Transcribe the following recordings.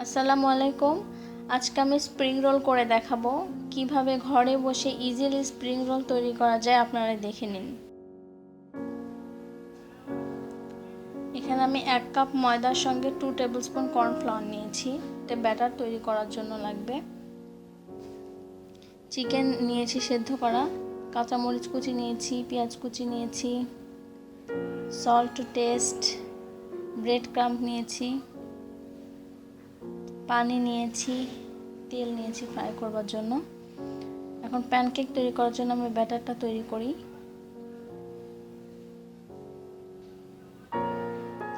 আসসালামু আলাইকুম। আজকে আমি স্প্রিং রোল করে দেখাবো কিভাবে ঘরে বসে ইজিলি স্প্রিং রোল তৈরি করা যায়। আপনারা দেখে নিন। এখানে আমি 1 কাপ ময়দার সঙ্গে 2 টেবিলস্পুন কর্নফ্লাওয়ার নিয়েছি। এটা ব্যাটার তৈরি করার জন্য লাগবে। চিকেন নিয়েছি সেদ্ধ করা, কাঁচামরিচ কুচি নিয়েছি, পেঁয়াজ কুচি নিয়েছি, salt to taste, bread crumb নিয়েছি, পানি নিয়েছি, তেল নিয়েছি ফ্রাই করবার জন্য। এখন প্যানকেক তৈরি করার জন্য আমি ব্যাটারটা তৈরি করি।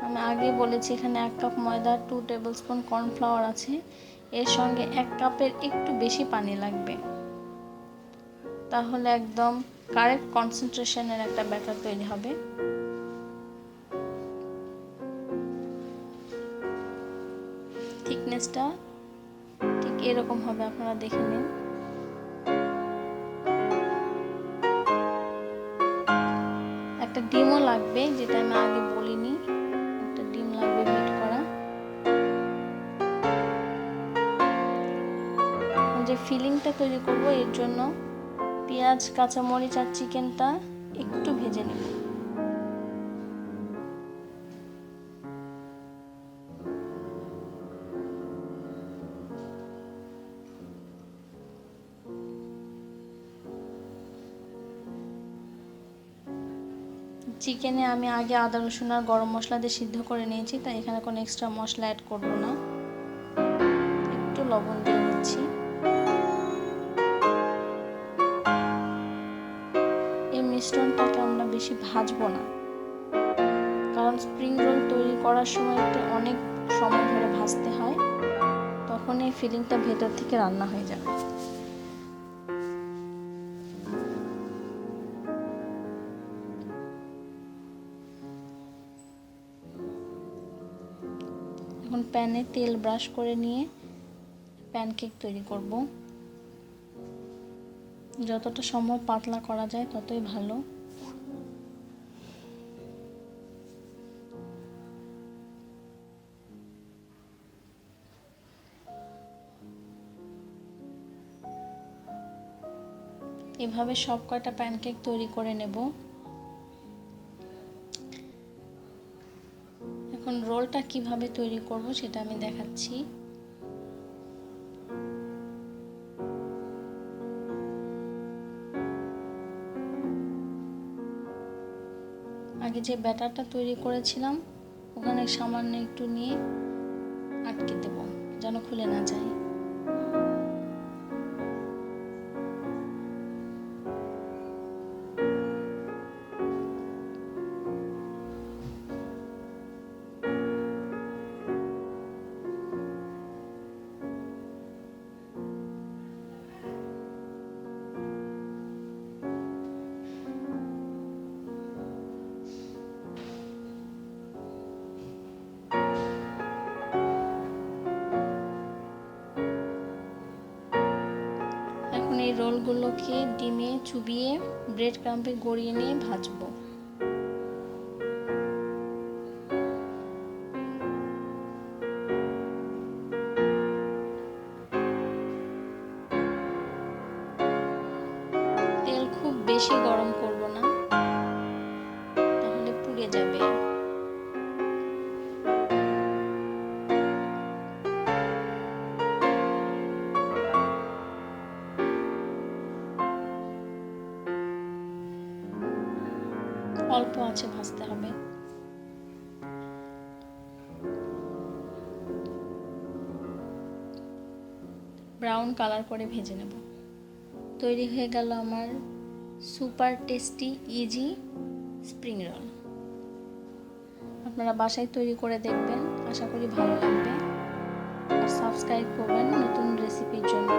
আমি আগে বলেছি এখানে 1 কাপ ময়দা, 2 টেবিলস্পুন কর্নফ্লাওয়ার আছে। এর সঙ্গে 1 কাপের একটু বেশি পানি লাগবে, তাহলে একদম কারেক্ট কনসেন্ট্রেশনের একটা ব্যাটার তৈরি হবে। থিকনেসটা ঠিক এরকম হবে, আপনারা দেখে নিন। একটা ডিমও লাগবে, যেটা আমি আগে বলিনি। একটা ডিম লাগবে বিট করা। যে ফিলিংটা তৈরি করব এর জন্য পেঁয়াজ, কাঁচামরিচ আর চিকেনটা একটু ভেজে নেব। চিকেনে আমি আগে আদা রসুন আর গরম মশলা দিয়ে সিদ্ধ করে নিয়েছি, তাই এখানে কোনো এক্সট্রা মশলা অ্যাড করব না। একটু লবণ দিয়ে নিচ্ছি। এই মিশ্রণটাকে আমরা বেশি ভাজবো না, কারণ স্প্রিং রোল তৈরি করার সময় একটু অনেক সময় ধরে ভাজতে হয়, তখন এই ফিলিংটা ভেতর থেকে রান্না হয়ে যাবে। এখন প্যানে তেল ব্রাশ করে নিয়ে প্যানকেক তৈরি করব। যতটা সম্ভব পাতলা করা যায় ততই ভালো। এভাবে সব কয়টা প্যানকেক তৈরি করে নেব। এখন রোলটা কিভাবে তৈরি করব সেটা আমি দেখাচ্ছি। আগে যে ব্যাটারটা তৈরি করেছিলাম ওখানে সামান্য একটু নিয়ে আটকে দেব, যেন খুলে না যায়। এখন এই রোলগুলোকে ডিমে চুবিয়ে ব্রেড ক্রাম্পে গড়িয়ে নিয়ে ভাজবো। তেল খুব বেশি গরম করব না, তাহলে পুড়ে যাবে। অল্প আঁচে ভাজতে হবে। ব্রাউন কালার করে ভেজে নেব। তৈরি হয়ে গেল আমার super tasty easy spring roll. আপনারা বাসায় তৈরি করে দেখবেন, আশা করি ভালো লাগবে। আর সাবস্ক্রাইব করবেন নতুন রেসিপির জন্য।